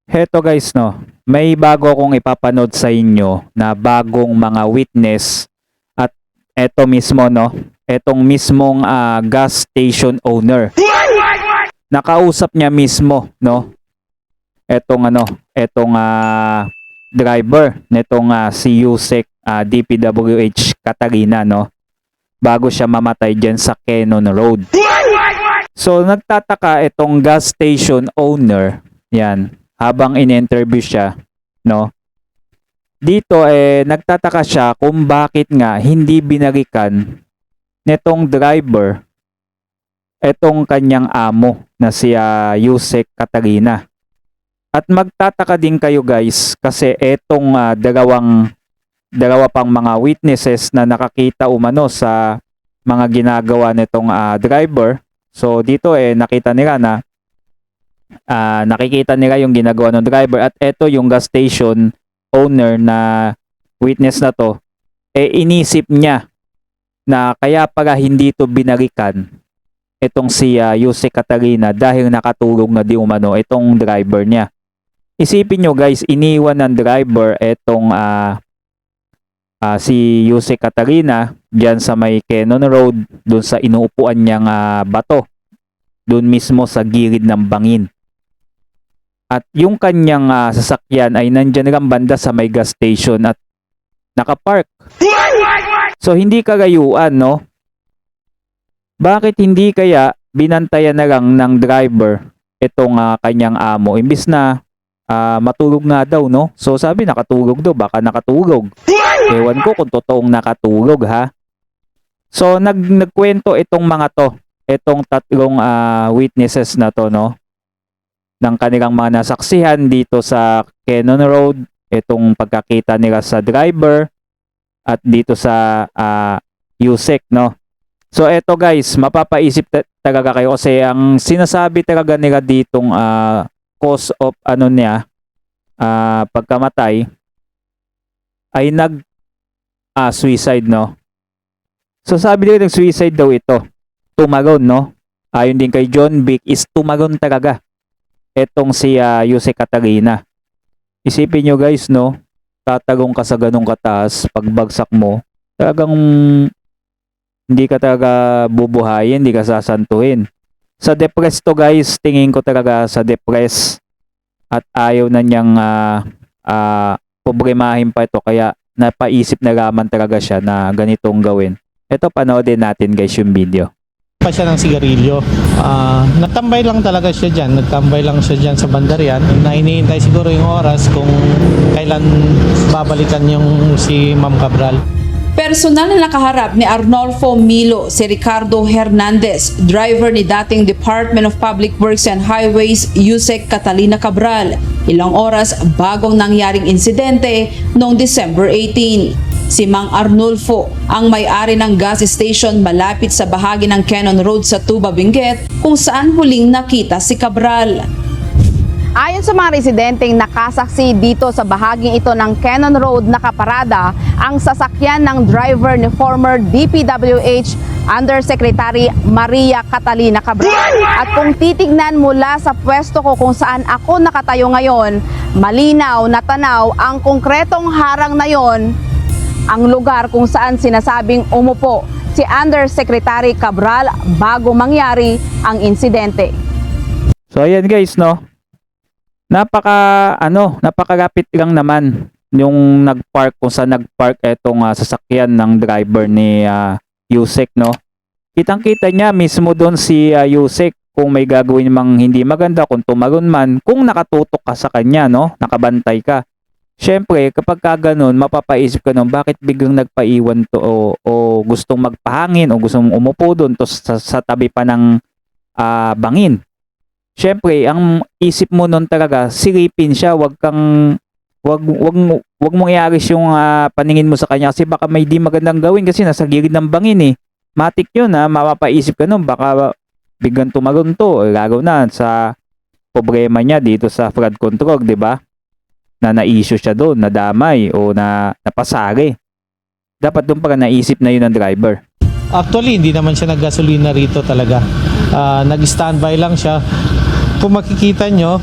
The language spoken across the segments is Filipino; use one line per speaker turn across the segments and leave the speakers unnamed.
Heto guys, no, may bago akong ipapanood sa inyo na bagong mga witness at eto mismo, no, etong mismong gas station owner. Nakausap niya mismo, no, etong driver nitong si Yusek DPWH Catalina, no, bago siya mamatay dyan sa Cannon Road. So nagtataka itong gas station owner, yan, habang in-interview siya, no? Dito nagtataka siya kung bakit nga hindi binalikan nitong driver etong kanyang amo na si Yusek Catalina. At magtataka din kayo guys kasi etong dalawa pang mga witnesses na nakakita umano sa mga ginagawa nitong driver. So dito nakita nila na nakikita nila yung ginagawa ng driver at eto yung gas station owner na witness na to, inisip niya na kaya pala hindi to binalikan itong si Yusek Catalina dahil nakatulog na di umano itong driver niya. Isipin nyo guys, iniwan ng driver etong si Yusek Catalina diyan sa may Cannon Road, dun sa inuupuan niyang bato, dun mismo sa gilid ng bangin. At yung kanyang sasakyan ay nandyan lang banda sa may gas station at nakapark. So hindi kagayuan, no? Bakit hindi kaya binantayan na lang ng driver itong kanyang amo imbis na matulog nga daw, no? So sabi nakatulog daw, baka nakatulog. Ewan ko kung totoong nakatulog, ha? So nagkwento itong mga to, itong tatlong witnesses na to, no, ng kanilang mga nasaksihan dito sa Cannon Road, itong pagkakita nila sa driver at dito sa Yusek, no. So eto guys, mapapaisip talaga kayo kasi ang sinasabi talaga nila ditong cause of niya pagkamatay ay suicide, no. So sabi nila suicide daw ito. Tumagon, no. Ayon din kay John Vic is tumagon talaga etong si Yusek Catalina. Isipin nyo guys, no, tatagong ka sa ganong kataas, pagbagsak mo, talagang hindi ka talaga bubuhayin, hindi ka sasantuhin. Sa depressed to guys, tingin ko talaga sa depressed at ayaw na niyang problemahin pa ito, kaya napaisip na laman talaga siya na ganitong gawin. Ito, panoodin natin guys yung video.
Pa siya ng sigarilyo. Nagtambay lang talaga siya dyan. Nagtambay lang siya dyan sa bandarian na iniintay siguro yung oras kung kailan babalikan yung si Ma'am Cabral.
Personal na nakaharap ni Arnolfo Milo si Ricardo Hernandez, driver ni dating Department of Public Works and Highways Yusek Catalina Cabral, ilang oras bagong nangyaring insidente noong December 18. Si Mang Arnulfo ang may-ari ng gas station malapit sa bahagi ng Cannon Road sa Tuba, Benguet kung saan huling nakita si Cabral.
Ayon sa mga residenteng nakasaksi dito sa bahaging ito ng Cannon Road, nakaparada ang sasakyan ng driver ni former DPWH Undersecretary Maria Catalina Cabral. At kung titignan mula sa pwesto ko kung saan ako nakatayo ngayon, malinaw na tanaw ang konkretong harang na yon, ang lugar kung saan sinasabing umupo si Undersecretary Cabral bago mangyari ang insidente.
So ayan guys, no. Napakalapit lang naman yung nagpark, kung saan nagpark etong sasakyan ng driver ni Yusek, no. Kitang-kita niya mismo doon si Yusek kung may gagawin mang hindi maganda, kung tumagon man, kung nakatutok ka sa kanya, no, nakabantay ka. Siyempre, kapag ganun, mapapaisip ka nung bakit biglang nagpaiwan to o gustong magpahangin o gustong umupo doon to sa tabi pa ng bangin. Siyempre, ang isip mo nun talaga, silipin siya, wag mong iaris yung paningin mo sa kanya kasi baka may di magandang gawin kasi nasa gilid ng bangin eh. Matik yun, mapapaisip ka nun, baka biglang tumagon to, lalo na sa problema niya dito sa flood control, di ba? Na na-issue siya doon, nadamay o napasari. Dapat doon pala naisip na yun ng driver.
Actually, hindi naman siya naggasolina rito talaga. Nag-standby lang siya. Kung makikita nyo,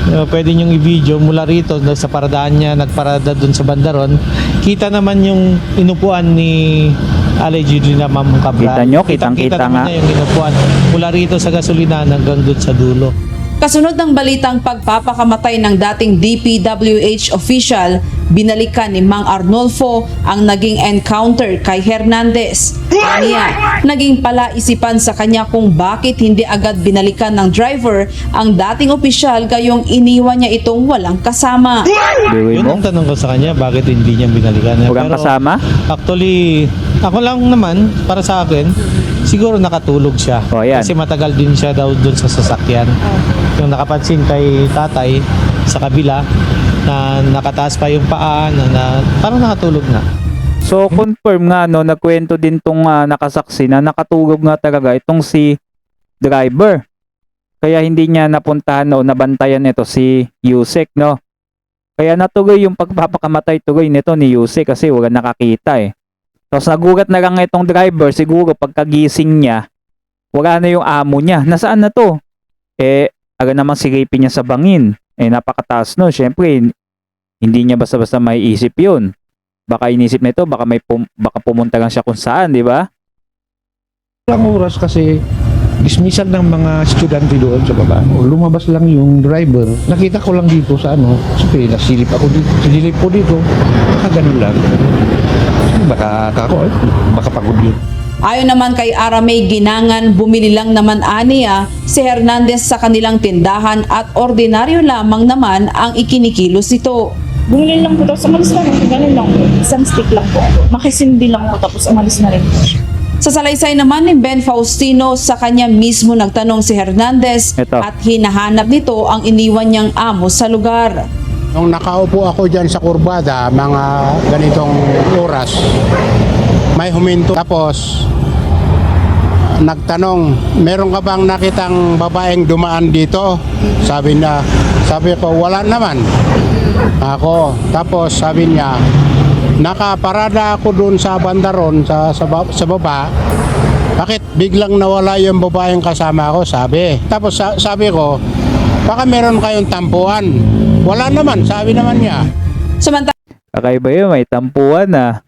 Pwede niyong i-video mula rito sa paradaan niya, nagparada dun sa bandaron. Kita naman yung inupuan ni allegedly na Ma'am Cabral.
Kita nyo, kitang-kita
naman
nga.
niya yung inupuan mula rito sa gasolina hanggang dun sa dulo.
Kasunod ng balitang pagpapakamatay ng dating DPWH official, binalikan ni Mang Arnolfo ang naging encounter kay Hernandez. Kanya, naging palaisipan sa kanya kung bakit hindi agad binalikan ng driver ang dating opisyal gayong iniwan niya itong walang kasama.
Biruin
Yun
mo?
ang tanong ko sa kanya, bakit hindi niya binalikan?
Walang kasama?
Actually, ako lang naman, para sa akin, siguro nakatulog siya.
O, yan.
Kasi matagal din siya daw dun sa sasakyan. Yung nakapansin kay tatay sa kabila, na nakataas pa yung paa, parang nakatulog na.
So confirm nga no, nagkwento din tong nakasaksi na nakatulog nga talaga itong si driver. Kaya hindi niya napuntahan o nabantayan ito si Yusek, no. Kaya natuloy yung pagpapakamatay tuloy nito ni Yusek kasi wala nakakita eh. Tapos nagugat na lang itong driver, siguro pagkagising niya, wala na yung amo niya. Nasaan na to? Aga naman silipin niya sa bangin. Napakataas no. Syempre, hindi niya basta-basta may isip yun. Baka inisip nito, baka pumunta lang siya kung saan, di ba?
Ilang oras kasi dismissal ng mga estudyante doon sa baba. Lumabas lang yung driver. Nakita ko lang dito sa sabi, nasilip ako dito. Sinilip ko dito. Baka ganun lang. Baka pagod yun.
Ayon naman kay Aramay Ginangan, bumili lang naman aniya si Hernandez sa kanilang tindahan at ordinaryo lamang naman ang ikinikilos ito.
Bumili lang po tapos umalis na rin. Ganun lang po. Isang stick lang po. Makisindi lang po tapos umalis na rin po.
Sa salaysay naman ni Ben Faustino, sa kanya mismo nagtanong si Hernandez
Ito.
at hinahanap nito ang iniwan niyang amo sa lugar.
Nung nakaupo ako dyan sa kurbada, mga ganitong oras, may huminto. Tapos, nagtanong, meron ka bang nakitang babaeng dumaan dito? Sabi ko, wala naman. Tapos sabi niya, nakaparada ako doon sa bandaron, sa baba. Bakit biglang nawala yung babaeng kasama ko? Sabi. Tapos sabi ko, baka meron kayong tampuan. Wala naman, sabi naman niya.
Samantala,
Kakaiba yun, may tampuan na.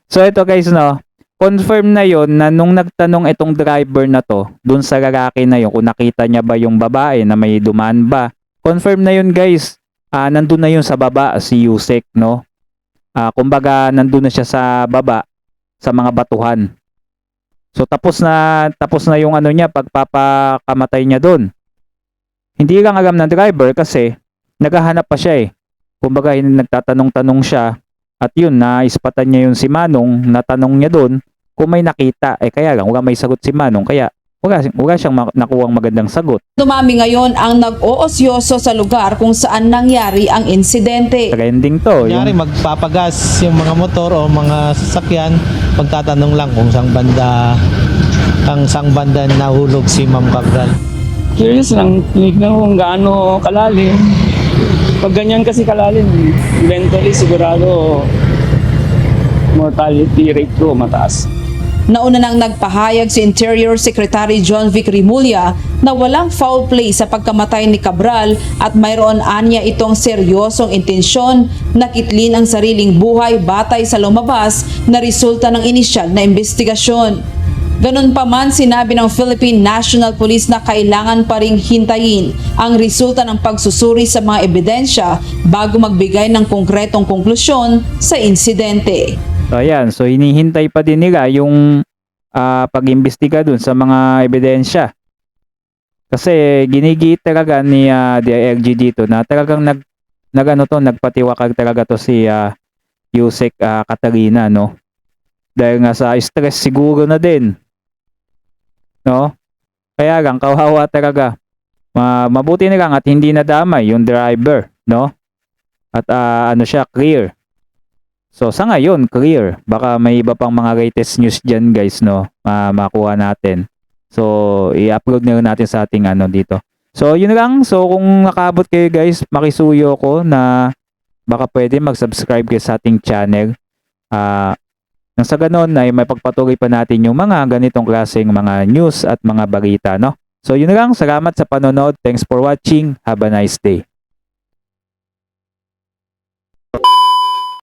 So ito guys no, confirm na yon na nung nagtanong itong driver na to, dun sa lalaki na yun, kung nakita niya ba yung babae na may dumaan ba. Confirm na yun guys, nandun na yun sa baba si Yusek no. Kumbaga nandun na siya sa baba sa mga batuhan. So tapos na yung niya, pagpapakamatay niya dun. Hindi lang alam ng driver kasi naghahanap pa siya eh. Kumbaga nagtatanong-tanong siya at yun, naispatan niya yung si Manong, natanong niya doon kung may nakita. Kaya lang, wala may sagot si Manong, kaya wala siyang nakuhang magandang sagot.
dumami ngayon ang nag-oosyoso sa lugar kung saan nangyari ang insidente.
Trending to.
Kunyari, magpapagas yung mga motor o mga sasakyan, pagtatanong lang kung saang banda nahulog si Ma'am Cabral.
Curious lang, tinignan ko kung gaano kalalim. Pag ganyan kasi kalalim, eventually sigurado mortality rate ko mataas.
Nauna nang nagpahayag si Interior Secretary John Vic Rimulya na walang foul play sa pagkamatay ni Cabral at mayroon anya itong seryosong intensyon na kitlin ang sariling buhay batay sa lumabas na resulta ng inisyal na investigasyon. Ganun pa man, sinabi ng Philippine National Police na kailangan pa ring hintayin ang resulta ng pagsusuri sa mga ebidensya bago magbigay ng konkretong konklusyon sa insidente.
So ayan, so hinihintay pa din nila yung pag-imbestiga dun sa mga ebidensya. Kasi ginigit talaga ni DILG dito na talagang nagpatiwakag talaga to si Yusek Catalina, no? Dahil nga sa stress siguro na din. No? Kaya lang, kawawa talaga. Mabuti na lang at hindi nadamay yung driver, no? At siya, clear. So sa ngayon, clear. Baka may iba pang mga latest news dyan guys, no? Makuha natin. So i-upload na lang natin sa ating dito. So yun lang. So kung nakaabot kayo guys, makisuyo ko na baka pwede mag-subscribe kayo sa ating channel. Nang sa ganon ay may pagpatuloy pa natin yung mga ganitong klaseng mga news at mga balita, no? So yun na lang, salamat sa panonood. Thanks for watching. Have a nice day.